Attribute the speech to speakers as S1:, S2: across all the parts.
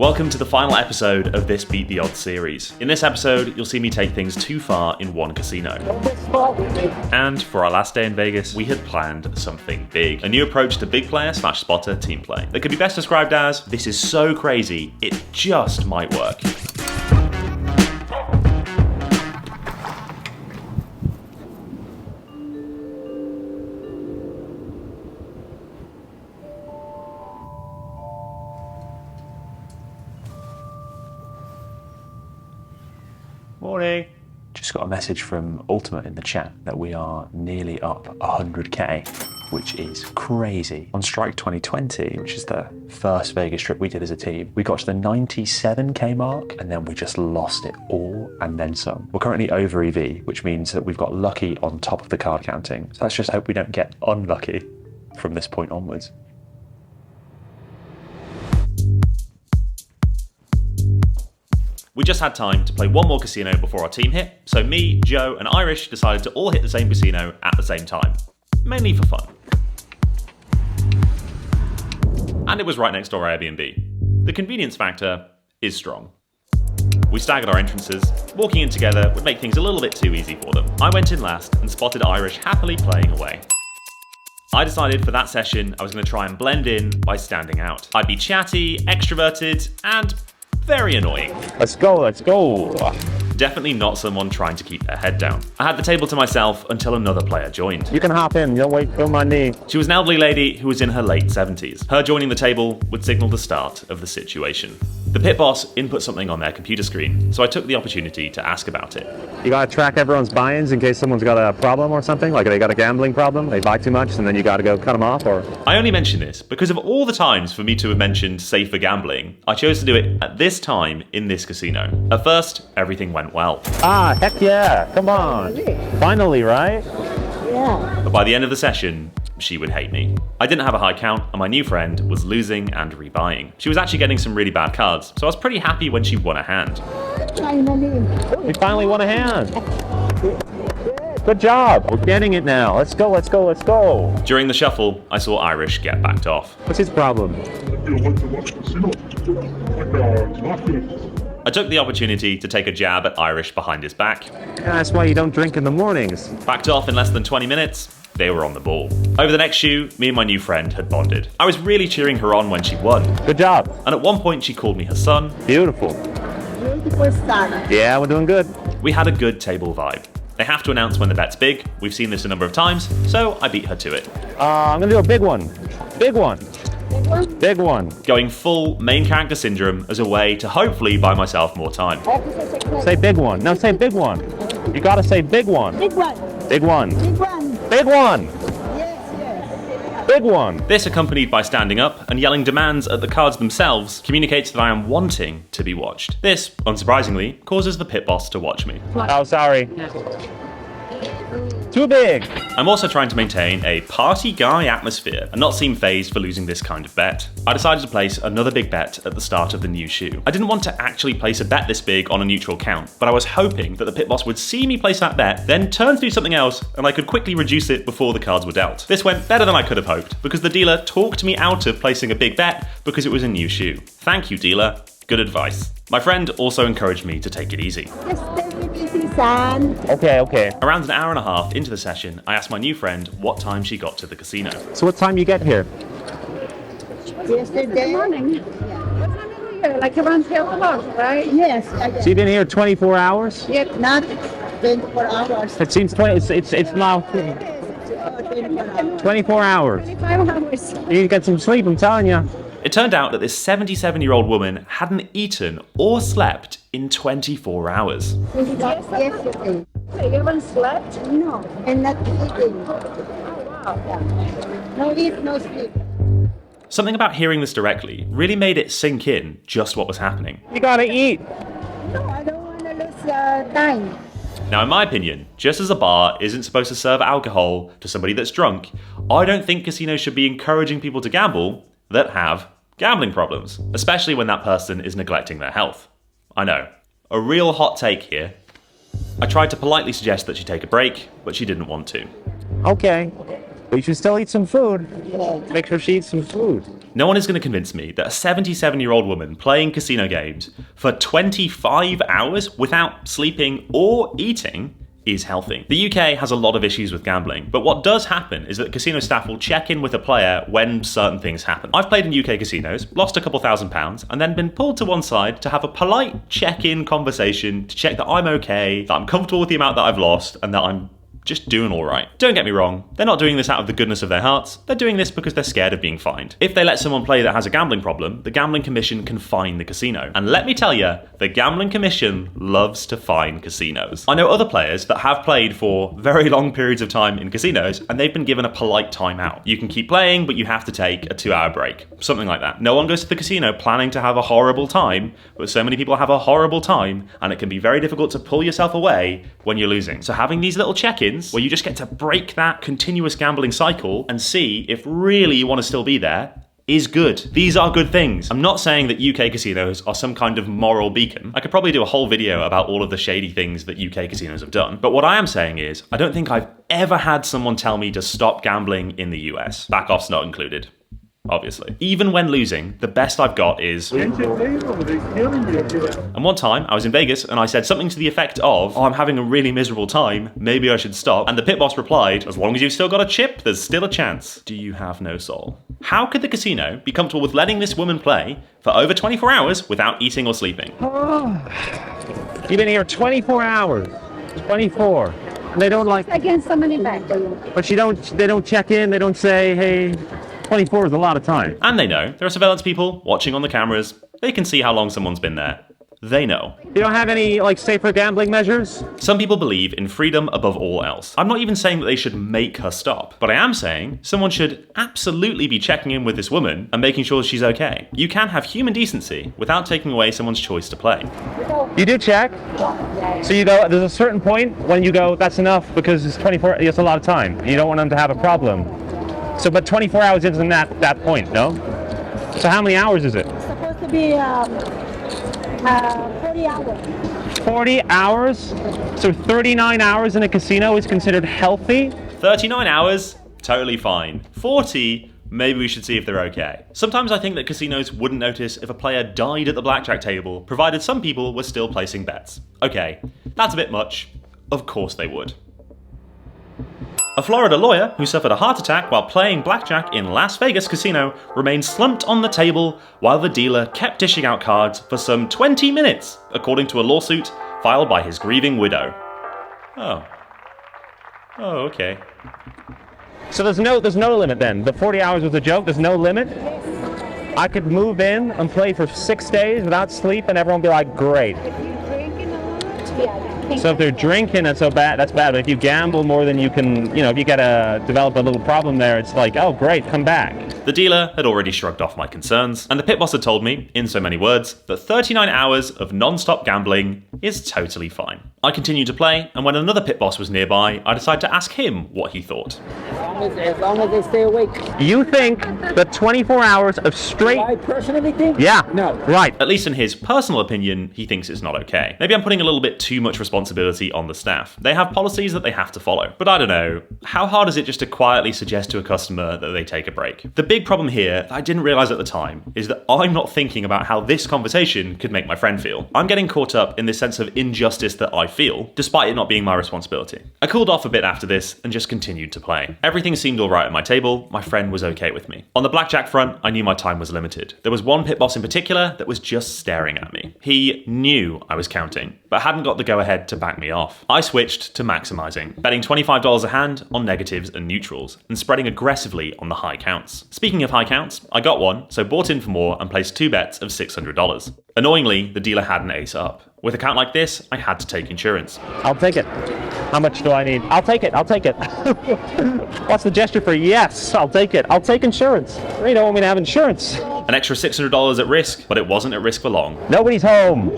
S1: Welcome to the final episode of this Beat the Odds series. In this episode, you'll see me take things too far in one casino. And for our last day in Vegas, we had planned something big. A new approach to big player / spotter team play that could be best described as, this is so crazy, it just might work.
S2: Morning. Just got a message from Ultimate in the chat that we are nearly up 100k, which is crazy. On Strike 2020, which is the first Vegas trip we did as a team, we got to the 97k mark and then we just lost it all and then some. We're currently over EV, which means that we've got lucky on top of the card counting. So let's just hope we don't get unlucky from this point onwards.
S1: We just had time to play one more casino before our team hit, so me, Joe, and Irish decided to all hit the same casino at the same time, mainly for fun. And it was right next door to our Airbnb. The convenience factor is strong. We staggered our entrances. Walking in together would make things a little bit too easy for them. I went in last and spotted Irish happily playing away. I decided for that session I was going to try and blend in by standing out. I'd be chatty, extroverted, and very annoying.
S2: Let's go.
S1: Definitely not someone trying to keep their head down. I had the table to myself until another player joined.
S2: You can hop in, don't wait for my knee.
S1: She was an elderly lady who was in her late 70s. Her joining the table would signal the start of the situation. The pit boss input something on their computer screen, so I took the opportunity to ask about it.
S3: You gotta track everyone's buy-ins in case someone's got a problem or something, like they got a gambling problem, they buy too much and then you gotta go cut them off, or...
S1: I only mention this because of all the times for me to have mentioned safer gambling, I chose to do it at this time in this casino. At first, everything went well.
S3: Ah, heck yeah, come on. Finally, right?
S4: Yeah.
S1: But by the end of the session, she would hate me. I didn't have a high count, and my new friend was losing and rebuying. She was actually getting some really bad cards, so I was pretty happy when she won a hand.
S3: We finally won a hand. Good job. We're getting it now. Let's go.
S1: During the shuffle, I saw Irish get backed off.
S3: What's his problem?
S1: I took the opportunity to take a jab at Irish behind his back.
S3: Yeah, that's why you don't drink in the mornings.
S1: Backed off in less than 20 minutes, they were on the ball. Over the next shoe, me and my new friend had bonded. I was really cheering her on when she won.
S3: Good job.
S1: And at one point she called me her son.
S3: Beautiful.
S4: Beautiful son.
S3: Yeah, we're doing good.
S1: We had a good table vibe. They have to announce when the bet's big. We've seen this a number of times, so I beat her to it.
S3: I'm gonna do a big one. Big one. Big one.
S1: Going full main character syndrome as a way to hopefully buy myself more time.
S3: Say big one. No, say big one. You gotta say big one.
S4: Big one.
S3: Big one.
S4: Big one.
S3: Big one.
S4: Yes.
S3: Big one.
S1: This, accompanied by standing up and yelling demands at the cards themselves, communicates that I am wanting to be watched. This, unsurprisingly, causes the pit boss to watch me.
S3: Oh, sorry. Too big.
S1: I'm also trying to maintain a party guy atmosphere and not seem fazed for losing this kind of bet. I decided to place another big bet at the start of the new shoe. I didn't want to actually place a bet this big on a neutral count, but I was hoping that the pit boss would see me place that bet, then turn to do something else, and I could quickly reduce it before the cards were dealt. This went better than I could have hoped, because the dealer talked me out of placing a big bet because it was a new shoe. Thank you, dealer. Good advice. My friend also encouraged me to take it easy.
S4: Just take it easy, son.
S3: Okay.
S1: Around an hour and a half into the session, I asked my new friend what time she got to the casino.
S3: So what time you get here?
S4: Yesterday.
S5: Good morning. What time are you here? Like around 12 o'clock, right?
S4: Yes.
S3: So you've been here 24 hours?
S4: Not 24 hours.
S3: It seems it's now 24 hours.
S5: 25 hours.
S3: You need to get some sleep, I'm telling you.
S1: It turned out that this 77-year-old woman hadn't eaten or slept in 24 hours.
S4: Yesterday.
S5: So you haven't slept?
S4: No. And not eating.
S5: Oh, wow.
S4: No eat, no sleep.
S1: Something about hearing this directly really made it sink in just what was happening.
S3: You gotta eat.
S4: No, I don't want to lose time.
S1: Now, in my opinion, just as a bar isn't supposed to serve alcohol to somebody that's drunk, I don't think casinos should be encouraging people to gamble that have gambling problems, especially when that person is neglecting their health. I know, a real hot take here. I tried to politely suggest that she take a break, but she didn't want to.
S3: Okay. But you should still eat some food. Make sure she eats some food.
S1: No one is going to convince me that a 77-year-old woman playing casino games for 25 hours without sleeping or eating is healthy. The UK has a lot of issues with gambling, but what does happen is that casino staff will check in with a player when certain things happen. I've played in UK casinos, lost a couple £1,000s, and then been pulled to one side to have a polite check-in conversation to check that I'm okay, that I'm comfortable with the amount that I've lost, and that I'm just doing all right. Don't get me wrong, they're not doing this out of the goodness of their hearts, they're doing this because they're scared of being fined. If they let someone play that has a gambling problem, the Gambling Commission can fine the casino. And let me tell you, the Gambling Commission loves to fine casinos. I know other players that have played for very long periods of time in casinos, and they've been given a polite timeout. You can keep playing, but you have to take a 2-hour break. Something like that. No one goes to the casino planning to have a horrible time, but so many people have a horrible time, and it can be very difficult to pull yourself away when you're losing. So having these little check-ins where you just get to break that continuous gambling cycle and see if really you want to still be there is good. These are good things. I'm not saying that UK casinos are some kind of moral beacon. I could probably do a whole video about all of the shady things that UK casinos have done. But what I am saying is, I don't think I've ever had someone tell me to stop gambling in the US. Back off's not included. Obviously. Even when losing, the best I've got is... And one time, I was in Vegas and I said something to the effect of, "Oh, I'm having a really miserable time, maybe I should stop." And the pit boss replied, "As long as you've still got a chip, there's still a chance." Do you have no soul? How could the casino be comfortable with letting this woman play for over 24 hours without eating or sleeping?
S3: You've been here 24 hours. 24. And they don't like...
S5: Against so many banks.
S3: But they don't check in, they don't say, hey... 24 is a lot of time.
S1: And they know. There are surveillance people watching on the cameras. They can see how long someone's been there. They know.
S3: You don't have any, safer gambling measures?
S1: Some people believe in freedom above all else. I'm not even saying that they should make her stop, but I am saying someone should absolutely be checking in with this woman and making sure she's okay. You can have human decency without taking away someone's choice to play.
S3: You do check? So you go, there's a certain point when you go, that's enough because it's 24, it's a lot of time. You don't want them to have a problem. So, but 24 hours isn't that point, no? So how many hours is it?
S5: It's supposed to be 40 hours.
S3: 40 hours? So 39 hours in a casino is considered healthy?
S1: 39 hours? Totally fine. 40? Maybe we should see if they're okay. Sometimes I think that casinos wouldn't notice if a player died at the blackjack table, provided some people were still placing bets. Okay, that's a bit much. Of course they would. A Florida lawyer who suffered a heart attack while playing blackjack in Las Vegas casino remained slumped on the table while the dealer kept dishing out cards for some 20 minutes, according to a lawsuit filed by his grieving widow. Oh, okay.
S3: So there's no limit then? The 40 hours was a joke? There's no limit? I could move in and play for 6 days without sleep and everyone would be like, great. So if they're drinking, that's bad. But if you gamble more than you can, if you develop a little problem there, it's like, oh great, come back.
S1: The dealer had already shrugged off my concerns, and the pit boss had told me, in so many words, that 39 hours of non-stop gambling is totally fine. I continued to play, and when another pit boss was nearby, I decided to ask him what he thought.
S4: As long as they stay awake.
S3: You think that 24 hours of straight...
S4: I personally think?
S3: Yeah.
S4: No.
S3: Right.
S1: At least in his personal opinion, he thinks it's not okay. Maybe I'm putting a little bit too much responsibility on the staff. They have policies that they have to follow. But I don't know, how hard is it just to quietly suggest to a customer that they take a break? The big problem here that I didn't realize at the time is that I'm not thinking about how this conversation could make my friend feel. I'm getting caught up in this sense of injustice that I feel, despite it not being my responsibility. I cooled off a bit after this and just continued to play. Everything seemed alright at my table, my friend was okay with me. On the blackjack front, I knew my time was limited. There was one pit boss in particular that was just staring at me. He knew I was counting, but hadn't got the go-ahead to back me off. I switched to maximizing, betting $25 a hand on negatives and neutrals, and spreading aggressively on the high counts. Speaking of high counts, I got one, so bought in for more and placed 2 bets of $600. Annoyingly, the dealer had an ace up. With a count like this, I had to take insurance.
S3: I'll take it. How much do I need? I'll take it. What's the gesture for yes? I'll take it. I'll take insurance. You don't want me to have insurance.
S1: An extra $600 at risk, but it wasn't at risk for long.
S3: Nobody's home.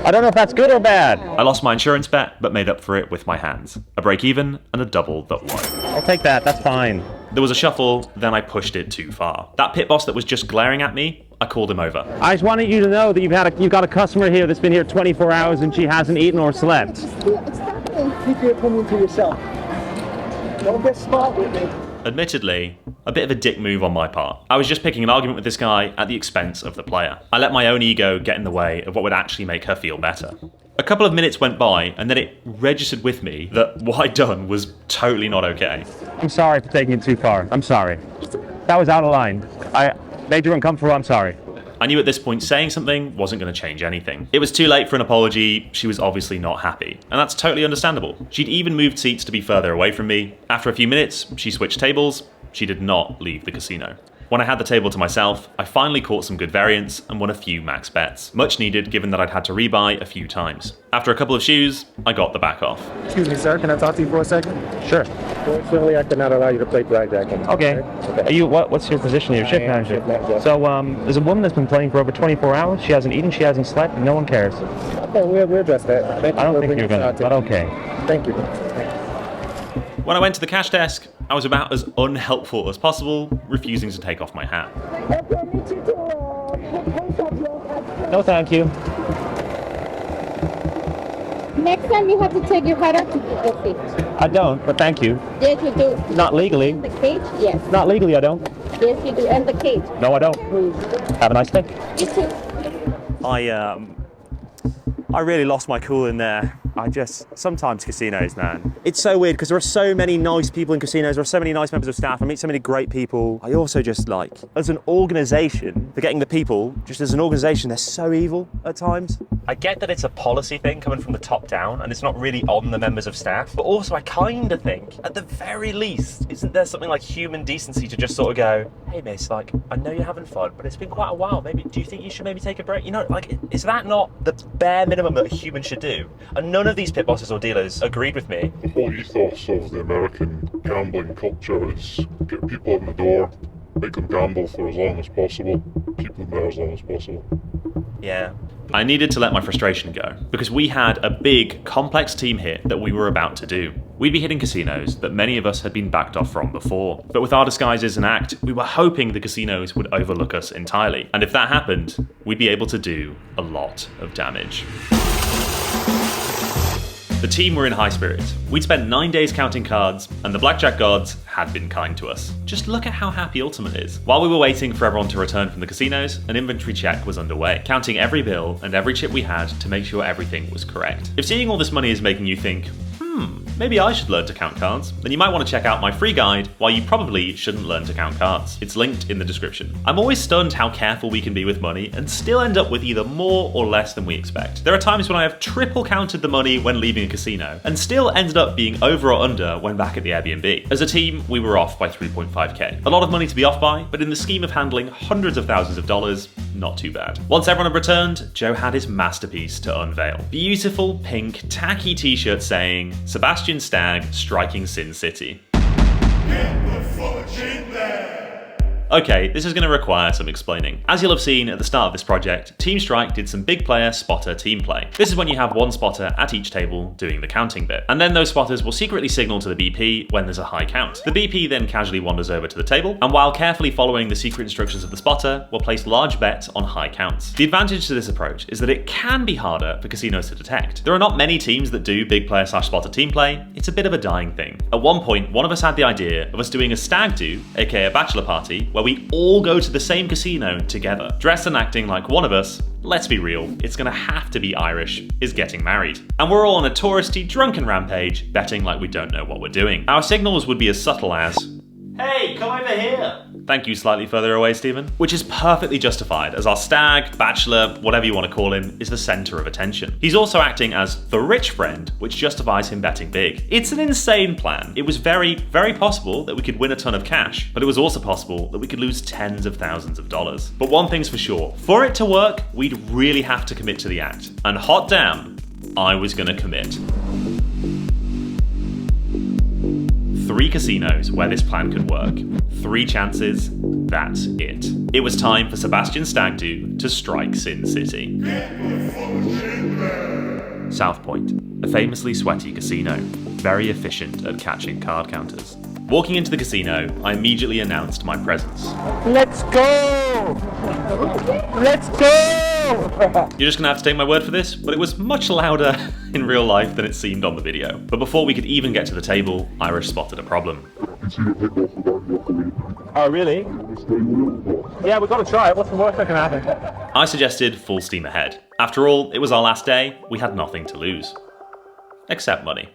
S3: I don't know if that's good or bad.
S1: I lost my insurance bet, but made up for it with my hands. A break even and a double that won.
S3: I'll take that. That's fine.
S1: There was a shuffle, then I pushed it too far. That pit boss that was just glaring at me, I called him over.
S3: I just wanted you to know that you've got a customer here that's been here 24 hours and she hasn't eaten or slept.
S4: Keep your opinion to yourself. Don't get smart with me.
S1: Admittedly, a bit of a dick move on my part. I was just picking an argument with this guy at the expense of the player. I let my own ego get in the way of what would actually make her feel better. A couple of minutes went by, and then it registered with me that what I'd done was totally not okay.
S3: I'm sorry for taking it too far. I'm sorry. That was out of line. I made you uncomfortable. I'm sorry.
S1: I knew at this point saying something wasn't going to change anything. It was too late for an apology. She was obviously not happy, and that's totally understandable. She'd even moved seats to be further away from me. After a few minutes, she switched tables. She did not leave the casino. When I had the table to myself, I finally caught some good variance and won a few max bets. Much needed given that I'd had to rebuy a few times. After a couple of shoes, I got the back off.
S6: Excuse me, sir. Can I talk to you for a second?
S3: Sure.
S6: Fortunately, I cannot allow you to play blackjack.
S3: Okay. Are you what's your position? You're shift manager.
S6: Shift manager.
S3: So there's a woman that's been playing for over 24 hours. She hasn't eaten, she hasn't slept, and no one cares.
S6: Okay, we'll address that. Thank you
S3: I don't
S6: for
S3: think you're
S6: bringing
S3: gonna,
S6: it out
S3: but okay.
S6: Thank you.
S1: When I went to the cash desk, I was about as unhelpful as possible, refusing to take off my hat.
S3: No, thank you.
S5: Next time you have to take your hat off to get the seat.
S3: I don't, but thank you.
S5: Yes, you do.
S3: Not legally.
S5: The cage? Yes.
S3: Not legally, I don't.
S5: Yes, you do. And the cage.
S3: No, I don't. Have a nice day.
S5: You too.
S2: I really lost my cool in there. Sometimes casinos, man. It's so weird because there are so many nice people in casinos, there are so many nice members of staff, I meet so many great people. I also just like, as an organisation, forgetting the people, just as an organisation, they're so evil at times.
S7: I get that it's a policy thing coming from the top down and it's not really on the members of staff, but also I kind of think, at the very least, isn't there something like human decency to just sort of go, hey miss, like, I know you're having fun, but it's been quite a while, maybe, do you think you should maybe take a break? You know, like, is that not the bare minimum that a human should do? And none of these pit bosses or dealers agreed with me.
S8: The whole ethos of the American gambling culture is get people in the door, make them gamble for as long as possible, keep them there as long as possible.
S7: Yeah.
S1: I needed to let my frustration go, because we had a big, complex team hit that we were about to do. We'd be hitting casinos that many of us had been backed off from before. But with our disguises in act, we were hoping the casinos would overlook us entirely. And if that happened, we'd be able to do a lot of damage. The team were in high spirits. We'd spent 9 days counting cards, and the blackjack gods had been kind to us. Just look at how happy Ultimate is. While we were waiting for everyone to return from the casinos, an inventory check was underway, counting every bill and every chip we had to make sure everything was correct. If seeing all this money is making you think, maybe I should learn to count cards, then you might want to check out my free guide, Why You Probably Shouldn't Learn to Count Cards. It's linked in the description. I'm always stunned how careful we can be with money and still end up with either more or less than we expect. There are times when I have triple counted the money when leaving a casino, and still ended up being over or under when back at the Airbnb. As a team, we were off by 3.5k. A lot of money to be off by, but in the scheme of handling hundreds of thousands of dollars, not too bad. Once everyone had returned, Joe had his masterpiece to unveil. Beautiful pink tacky t-shirt saying, Sebastian Stag striking Sin City.
S8: Get the fudge in there!
S1: Okay, this is going to require some explaining. As you'll have seen at the start of this project, Team Strike did some big player spotter team play. This is when you have one spotter at each table doing the counting bit, and then those spotters will secretly signal to the BP when there's a high count. The BP then casually wanders over to the table, and while carefully following the secret instructions of the spotter, will place large bets on high counts. The advantage to this approach is that it can be harder for casinos to detect. There are not many teams that do big player / spotter team play. It's a bit of a dying thing. At one point, one of us had the idea of us doing a stag do, aka a bachelor party, where we all go to the same casino together. Dressed and acting like one of us, let's be real, it's gonna have to be Irish, is getting married. And we're all on a touristy, drunken rampage, betting like we don't know what we're doing. Our signals would be as subtle as, hey, come over here. Thank you, slightly further away, Stephen. Which is perfectly justified, as our stag, bachelor, whatever you want to call him, is the center of attention. He's also acting as the rich friend, which justifies him betting big. It's an insane plan. It was very, very possible that we could win a ton of cash, but it was also possible that we could lose tens of thousands of dollars. But one thing's for sure, for it to work, we'd really have to commit to the act. And hot damn, I was gonna commit. 3 casinos where this plan could work. 3 chances, that's it. It was time for Sebastian Stagdo to strike Sin City. South Point, a famously sweaty casino, very efficient at catching card counters. Walking into the casino, I immediately announced my presence.
S6: Let's go! Let's go!
S1: You're just gonna have to take my word for this, but it was much louder in real life than it seemed on the video. But before we could even get to the table, Irish spotted a problem.
S8: can see the kickoff without your colleague.
S3: Oh, really? Yeah, we've got to try it. What's the worst that can happen?
S1: I suggested full steam ahead. After all, it was our last day, we had nothing to lose. Except money.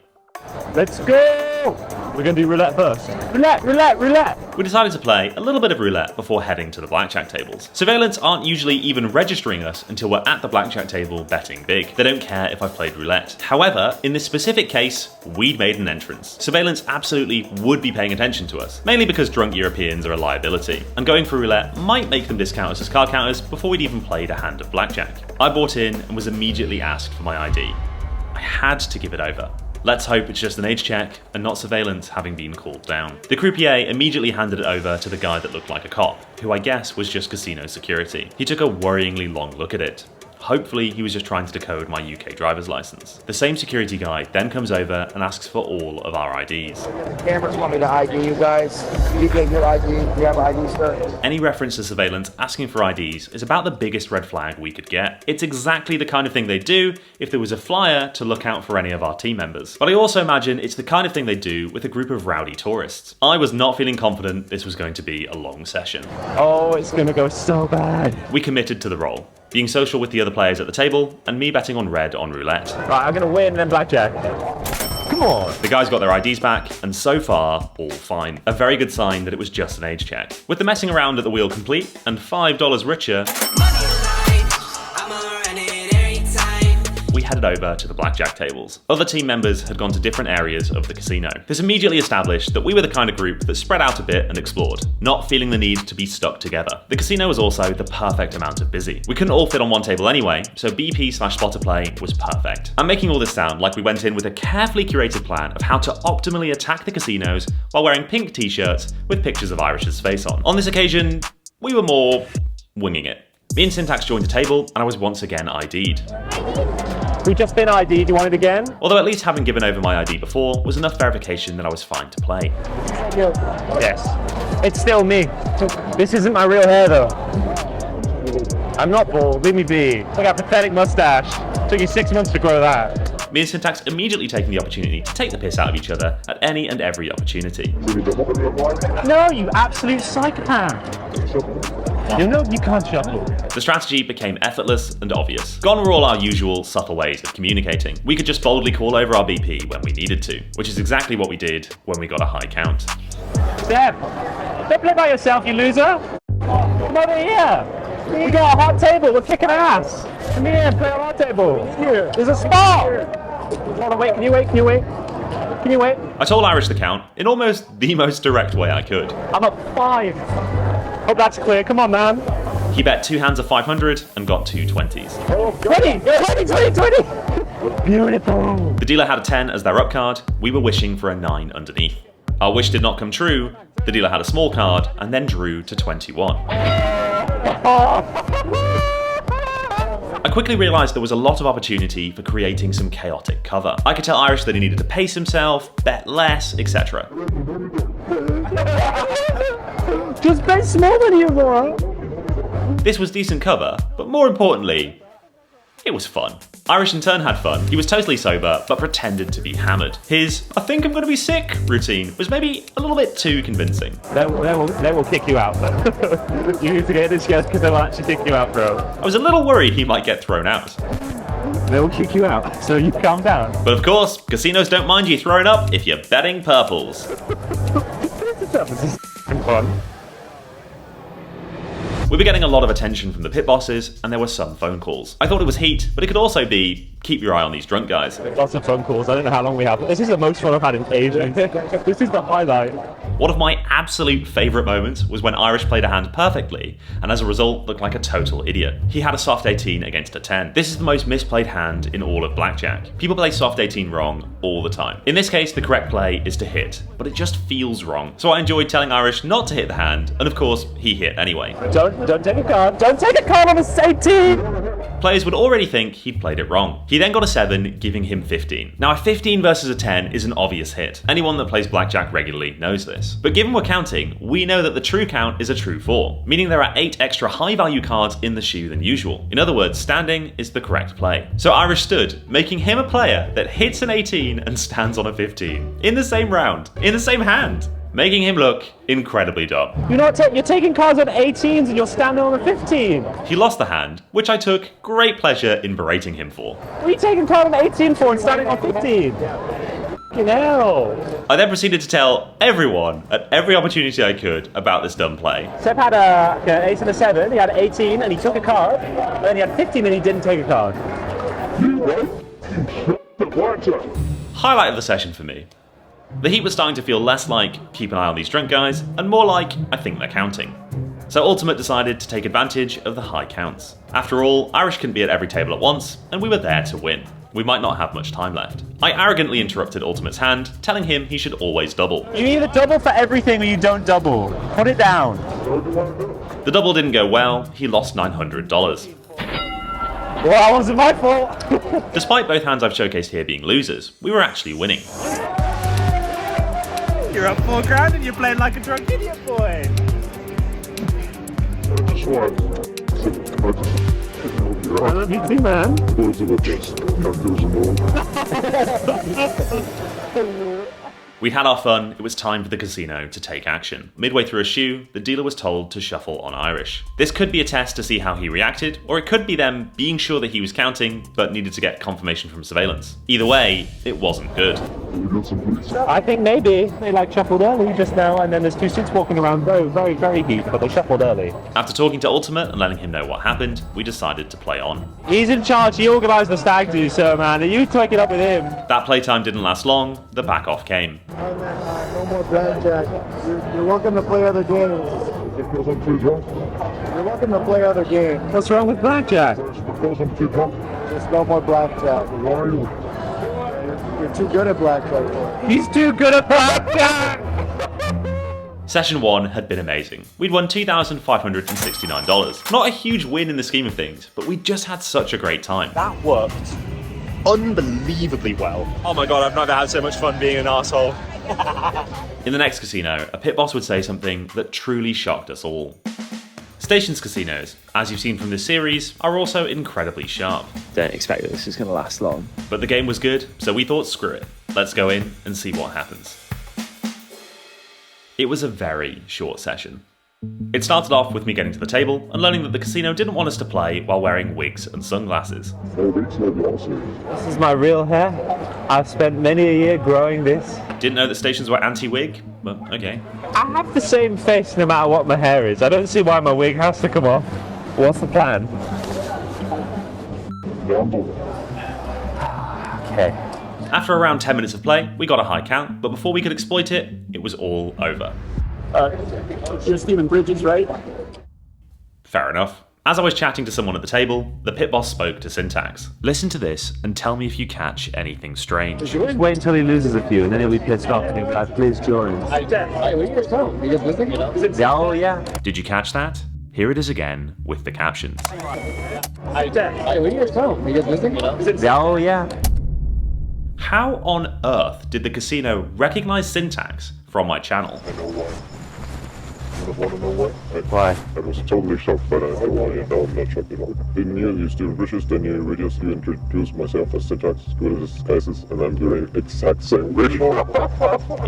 S3: Let's go! We're going to do roulette first. Roulette, roulette, roulette!
S1: We decided to play a little bit of roulette before heading to the blackjack tables. Surveillance aren't usually even registering us until we're at the blackjack table betting big. They don't care if I've played roulette. However, in this specific case, we'd made an entrance. Surveillance absolutely would be paying attention to us, mainly because drunk Europeans are a liability, and going for roulette might make them discount us as card counters before we'd even played a hand of blackjack. I bought in and was immediately asked for my ID. I had to give it over. Let's hope it's just an age check and not surveillance having been called down. The croupier immediately handed it over to the guy that looked like a cop, who I guess was just casino security. He took a worryingly long look at it. Hopefully he was just trying to decode my UK driver's license. The same security guy then comes over and asks for all of our IDs.
S6: Cameras want me to ID you guys. You get your ID. You have ID, sir.
S1: Any reference to surveillance asking for IDs is about the biggest red flag we could get. It's exactly the kind of thing they'd do if there was a flyer to look out for any of our team members. But I also imagine it's the kind of thing they'd do with a group of rowdy tourists. I was not feeling confident this was going to be a long session.
S3: Oh, it's going to go so bad.
S1: We committed to the role, being social with the other players at the table, and me betting on red on roulette.
S3: Right, I'm going to win and then blackjack. Come on.
S1: The guys got their IDs back, and so far, all fine. A very good sign that it was just an age check. With the messing around at the wheel complete, and $5 richer, we headed over to the blackjack tables. Other team members had gone to different areas of the casino. This immediately established that we were the kind of group that spread out a bit and explored, not feeling the need to be stuck together. The casino was also the perfect amount of busy. We couldn't all fit on one table anyway, so BP/spotter play was perfect. I'm making all this sound like we went in with a carefully curated plan of how to optimally attack the casinos while wearing pink t-shirts with pictures of Irish's face on. On this occasion, we were more winging it. Me and Syntax joined the table, and I was once again ID'd.
S3: We've just been ID'd, you want it again?
S1: Although at least having given over my ID before was enough verification that I was fine to play.
S3: Yes. It's still me. This isn't my real hair though. I'm not bald, leave me be. I got a pathetic mustache. Took you 6 months to grow that.
S1: Me and Syntax immediately taking the opportunity to take the piss out of each other at any and every opportunity.
S3: No, you absolute psychopath. You know you can't shuffle.
S1: The strategy became effortless and obvious. Gone were all our usual subtle ways of communicating. We could just boldly call over our BP when we needed to, which is exactly what we did when we got a high count.
S3: Steph, don't play by yourself, you loser. Come over here. We got a hot table, we're kicking ass. Come here, play on our table. Here, there's a spot. Hold on, wait, can you wait? Can you wait?
S1: I told Irish the count in almost the most direct way I could.
S3: I'm up 5. Hope that's clear, come on, man.
S1: He bet 2 hands of 500 and got 2 20s.
S3: 20. Beautiful.
S1: The dealer had a 10 as their up card. We were wishing for a 9 underneath. Our wish did not come true. The dealer had a small card and then drew to 21. I quickly realised there was a lot of opportunity for creating some chaotic cover. I could tell Irish that he needed to pace himself, bet less, etc.
S3: Just bet small money, more.
S1: This was decent cover, but more importantly, it was fun. Irish in turn had fun. He was totally sober, but pretended to be hammered. His "I think I'm gonna be sick" routine was maybe a little bit too convincing.
S3: They will kick you out. You need to get this yes because they will actually kick you out, bro.
S1: I was a little worried he might get thrown out.
S3: They will kick you out, so you calm down.
S1: But of course, casinos don't mind you throwing up if you're betting purples.
S3: This is fun.
S1: We were getting a lot of attention from the pit bosses, and there were some phone calls. I thought it was heat, but it could also be, keep your eye on these drunk guys.
S3: Lots of phone calls, I don't know how long we have. This is the most fun I've had in ages. This is the highlight.
S1: One of my absolute favourite moments was when Irish played a hand perfectly, and as a result looked like a total idiot. He had a soft 18 against a 10. This is the most misplayed hand in all of blackjack. People play soft 18 wrong all the time. In this case, the correct play is to hit, but it just feels wrong. So I enjoyed telling Irish not to hit the hand, and of course, he hit anyway.
S3: Don't take a card. Don't take a card on a 18!
S1: Players would already think he'd played it wrong. He then got a 7, giving him 15. Now a 15 versus a 10 is an obvious hit. Anyone that plays blackjack regularly knows this. But given we're counting, we know that the true count is a true 4, meaning there are 8 extra high value cards in the shoe than usual. In other words, standing is the correct play. So Irish stood, making him a player that hits an 18 and stands on a 15. In the same round, in the same hand. making him look incredibly dumb.
S3: You're taking cards on 18s and you're standing on a 15.
S1: He lost the hand, which I took great pleasure in berating him for.
S3: What are you taking card on 18 for and standing on 15? Fucking hell.
S1: I then proceeded to tell everyone at every opportunity I could about this dumb play.
S3: Seb had an ace and a 7, he had 18 and he took a card, and then he had 15 and he didn't take a card.
S1: Highlight of the session for me. The heat was starting to feel less like keep an eye on these drunk guys and more like I think they're counting. So Ultimate decided to take advantage of the high counts. After all, Irish couldn't be at every table at once and we were there to win. We might not have much time left. I arrogantly interrupted Ultimate's hand, telling him he should always double.
S3: You either double for everything or you don't double. Put it down.
S1: The double didn't go well, he lost $900.
S3: Well, that wasn't my fault.
S1: Despite both hands I've showcased here being losers, we were actually winning.
S3: You're up $4,000 and you're playing like a drunk idiot, boy. Me too, man.
S1: We'd had our fun, it was time for the casino to take action. Midway through a shoe, the dealer was told to shuffle on Irish. This could be a test to see how he reacted, or it could be them being sure that he was counting, but needed to get confirmation from surveillance. Either way, it wasn't good.
S3: I think maybe they shuffled early just now, and then there's two suits walking around very, very deep, but they shuffled early.
S1: After talking to Ultimate and letting him know what happened, we decided to play on.
S3: He's in charge, he organised the stag do, so man, you take it up with him.
S1: That playtime didn't last long, the back off came.
S6: No more blackjack. You're welcome to play other games. You're welcome to play other games.
S3: What's wrong with blackjack?
S6: Just no more blackjack. You're too good at blackjack.
S3: He's too good at blackjack!
S1: Session 1 had been amazing. We'd won $2,569. Not a huge win in the scheme of things, but we just had such a great time.
S7: That worked unbelievably well. Oh my god, I've never had so much fun being an arsehole.
S1: In the next casino, a pit boss would say something that truly shocked us all. Stations casinos, as you've seen from this series, are also incredibly sharp.
S2: Don't expect that this is going to last long.
S1: But the game was good, so we thought screw it. Let's go in and see what happens. It was a very short session. It started off with me getting to the table and learning that the casino didn't want us to play while wearing wigs and sunglasses.
S3: This is my real hair. I've spent many a year growing this.
S1: Didn't know that stations were anti-wig, but okay.
S3: I have the same face no matter what my hair is. I don't see why my wig has to come off. What's the plan? Okay.
S1: After around 10 minutes of play, we got a high count, but before we could exploit it, it was all over.
S4: You're Stephen Bridges, right?
S1: Fair enough. As I was chatting to someone at the table, the pit boss spoke to Syntax. Listen to this and tell me if you catch anything strange.
S3: Just wait until he loses a few and then he'll be pissed off and he'll be like, please join. Oh yeah.
S1: Did you catch that? Here it is again with the captions.
S3: Oh yeah.
S1: How on earth did the casino recognize Syntax from my channel?
S8: You want to know what?
S3: Why?
S8: I was totally shocked by that. No, I'm not shocked at all. Didn't you Stephen Bridges, then you introduced myself as Syntax, good at disguises, and I'm doing the exact same wig.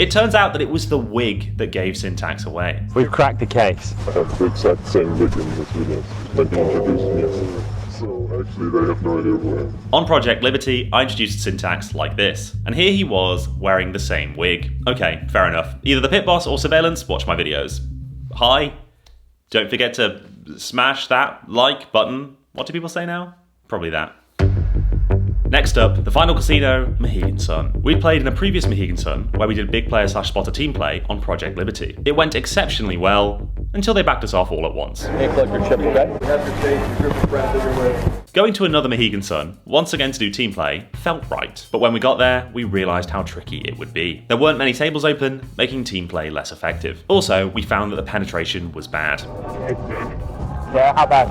S1: It turns out that it was the wig that gave Syntax away.
S3: We've cracked the case.
S8: I have the exact same wig in this video. Like you introduced me. So actually they have no idea who I am.
S1: On Project Liberty, I introduced Syntax like this, and here he was wearing the same wig. Okay, fair enough. Either the pit boss or surveillance watch my videos. Hi. Don't forget to smash that like button. What do people say now? Probably that. Next up, the final casino, Mohegan Sun. We'd played in a previous Mohegan Sun where we did big player / spotter team play on Project Liberty. It went exceptionally well until they backed us off all at once. Going to another Mohegan Sun, once again to do team play, felt right. But when we got there, we realised how tricky it would be. There weren't many tables open, making team play less effective. Also, we found that the penetration was bad.
S3: Yeah, how bad?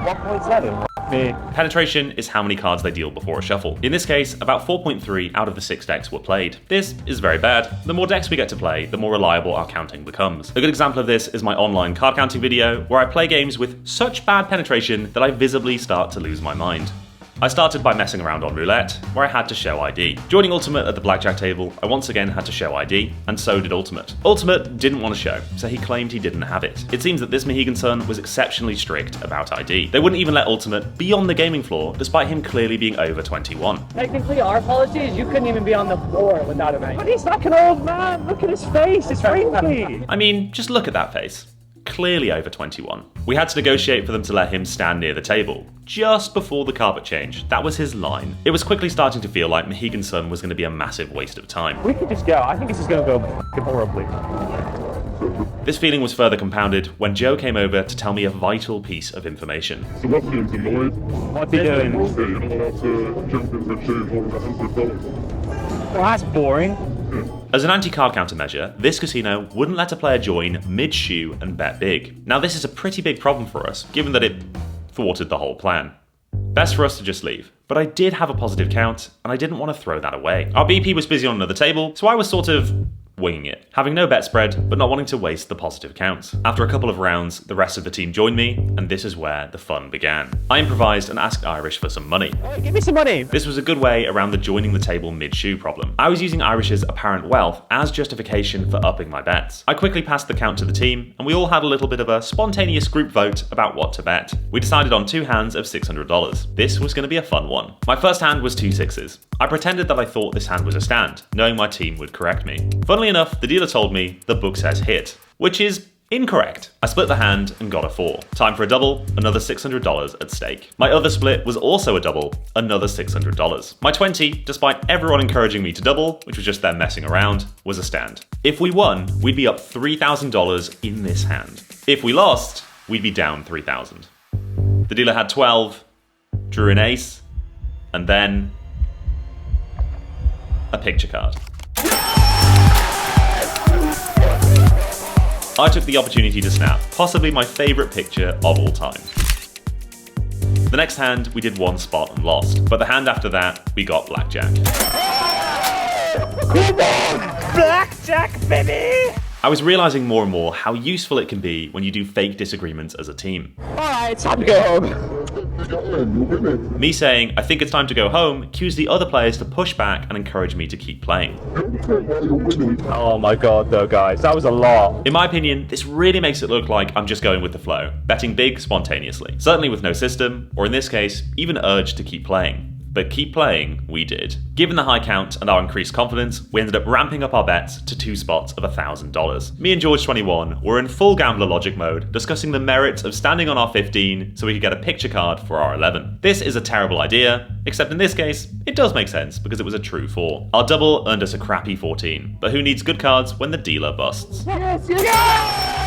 S3: 1.7.
S1: Penetration is how many cards they deal before a shuffle. In this case, about 4.3 out of the 6 decks were played. This is very bad. The more decks we get to play, the more reliable our counting becomes. A good example of this is my online card counting video, where I play games with such bad penetration that I visibly start to lose my mind. I started by messing around on roulette, where I had to show ID. Joining Ultimate at the blackjack table, I once again had to show ID, and so did Ultimate. Ultimate didn't want to show, so he claimed he didn't have it. It seems that this Mohegan Sun was exceptionally strict about ID. They wouldn't even let Ultimate be on the gaming floor, despite him clearly being over 21.
S4: Technically, our policy is you couldn't even be on the floor without a bank. But he's like an old man. Look at his face. It's wrinkly.
S1: I mean, just look at that face. Clearly over 21. We had to negotiate for them to let him stand near the table, just before the carpet change. That was his line. It was quickly starting to feel like Mohegan Sun was going to be a massive waste of time.
S3: We could just go. I think this is going to go horribly.
S8: This feeling was further compounded when Joe came over to tell me a vital piece of information.
S9: Sebastian's annoyed.
S3: What's he doing?
S9: Okay, you're not allowed to jump in the tube over $100.
S3: Well, that's boring.
S1: As an anti-card countermeasure, this casino wouldn't let a player join mid-shoe and bet big. Now this is a pretty big problem for us, given that it thwarted the whole plan. Best for us to just leave. But I did have a positive count, and I didn't want to throw that away. Our BP was busy on another table, so I was sort of winging it, having no bet spread, but not wanting to waste the positive counts. After a couple of rounds, the rest of the team joined me, and this is where the fun began. I improvised and asked Irish for some money.
S3: Hey, give me some money.
S1: This was a good way around the joining the table mid-shoe problem. I was using Irish's apparent wealth as justification for upping my bets. I quickly passed the count to the team, and we all had a little bit of a spontaneous group vote about what to bet. We decided on 2 hands of $600. This was going to be a fun one. My first hand was 2 sixes. I pretended that I thought this hand was a stand, knowing my team would correct me. Funnily enough, the dealer told me the book says hit, which is incorrect. I split the hand and got a 4. Time for a double, another $600 at stake. My other split was also a double, another $600. My 20, despite everyone encouraging me to double, which was just them messing around, was a stand. If we won, we'd be up $3,000 in this hand. If we lost, we'd be down $3,000. The dealer had 12, drew an ace, and then a picture card. I took the opportunity to snap, possibly my favourite picture of all time. The next hand, we did 1 spot and lost, but the hand after that, we got blackjack.
S3: Come on! Blackjack, baby!
S1: I was realising more and more how useful it can be when you do fake disagreements as a team.
S3: Alright, it's time to go home.
S1: Me saying, I think it's time to go home, cues the other players to push back and encourage me to keep playing.
S3: Oh my god, though, guys, that was a lot.
S1: In my opinion, this really makes it look like I'm just going with the flow, betting big spontaneously. Certainly with no system, or in this case, even urge to keep playing. But keep playing, we did. Given the high count and our increased confidence, we ended up ramping up our bets to 2 spots of $1,000. Me and George 21 were in full gambler logic mode, discussing the merits of standing on our 15 so we could get a picture card for our 11. This is a terrible idea, except in this case, it does make sense because it was a true 4. Our double earned us a crappy 14, but who needs good cards when the dealer busts?
S3: Yes, yes!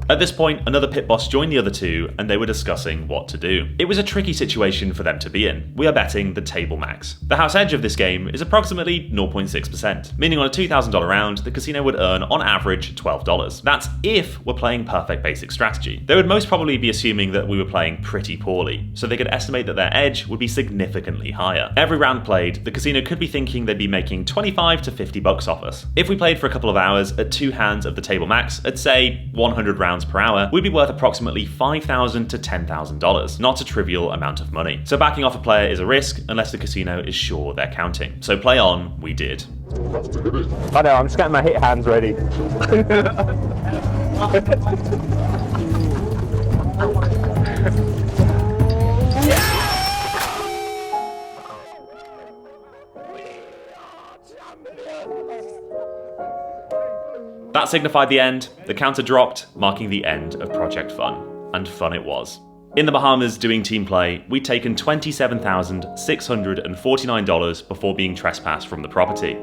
S1: At this point, another pit boss joined the other two, and they were discussing what to do. It was a tricky situation for them to be in. We are betting the table max. The house edge of this game is approximately 0.6%, meaning on a $2,000 round, the casino would earn on average $12. That's if we're playing perfect basic strategy. They would most probably be assuming that we were playing pretty poorly, so they could estimate that their edge would be significantly higher. Every round played, the casino could be thinking they'd be making $25 to $50 off us. If we played for a couple of hours at 2 hands of the table max, at say 100 rounds per hour, we'd be worth approximately $5,000 to $10,000, not a trivial amount of money. So backing off a player is a risk unless the casino is sure they're counting. So play on, we did.
S3: I know, I'm just getting my hit hands ready.
S1: That signified the end. The counter dropped, marking the end of Project Fun. And fun it was. In the Bahamas doing team play, we'd taken $27,649 before being trespassed from the property.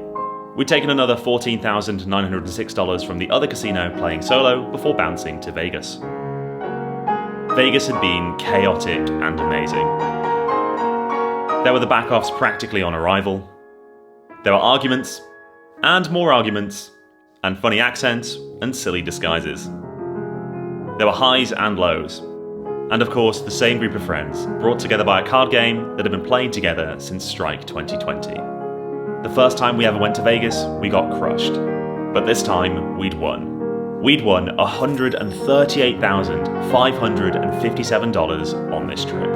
S1: We'd taken another $14,906 from the other casino playing solo before bouncing to Vegas. Vegas had been chaotic and amazing. There were the backoffs practically on arrival. There were arguments, and more arguments, and funny accents and silly disguises. There were highs and lows. And of course, the same group of friends, brought together by a card game that had been playing together since Strike 2020. The first time we ever went to Vegas, we got crushed. But this time, we'd won. We'd won $138,557 on this trip.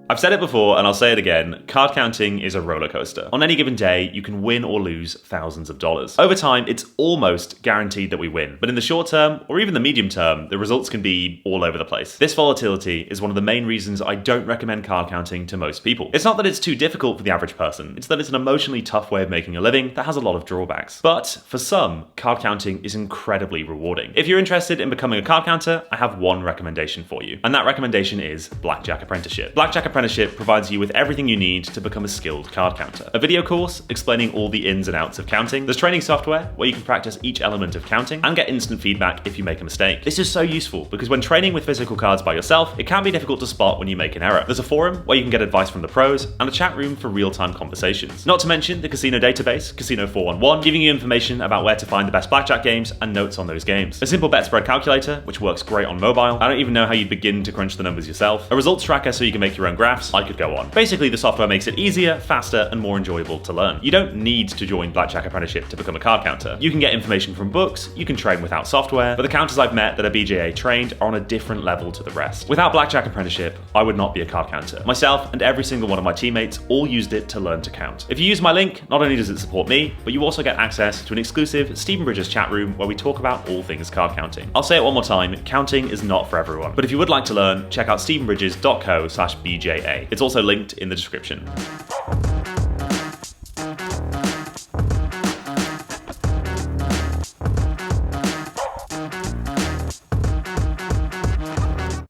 S1: I've said it before and I'll say it again, card counting is a roller coaster. On any given day, you can win or lose thousands of dollars. Over time, it's almost guaranteed that we win, but in the short term, or even the medium term, the results can be all over the place. This volatility is one of the main reasons I don't recommend card counting to most people. It's not that it's too difficult for the average person, it's that it's an emotionally tough way of making a living that has a lot of drawbacks. But for some, card counting is incredibly rewarding. If you're interested in becoming a card counter, I have one recommendation for you, and that recommendation is Blackjack Apprenticeship. Blackjack Apprenticeship provides you with everything you need to become a skilled card counter. A video course explaining all the ins and outs of counting. There's training software where you can practice each element of counting and get instant feedback if you make a mistake. This is so useful because when training with physical cards by yourself, it can be difficult to spot when you make an error. There's a forum where you can get advice from the pros and a chat room for real-time conversations. Not to mention the casino database, Casino 411, giving you information about where to find the best blackjack games and notes on those games. A simple bet spread calculator, which works great on mobile. I don't even know how you'd begin to crunch the numbers yourself. A results tracker so you can make your own graphs. I could go on. Basically, the software makes it easier, faster, and more enjoyable to learn. You don't need to join Blackjack Apprenticeship to become a card counter. You can get information from books, you can train without software, but the counters I've met that are BJA trained are on a different level to the rest. Without Blackjack Apprenticeship, I would not be a card counter. Myself and every single one of my teammates all used it to learn to count. If you use my link, not only does it support me, but you also get access to an exclusive Stephen Bridges chat room where we talk about all things card counting. I'll say it one more time, counting is not for everyone, but if you would like to learn, check out stephenbridges.co/BJA. It's also linked in the description.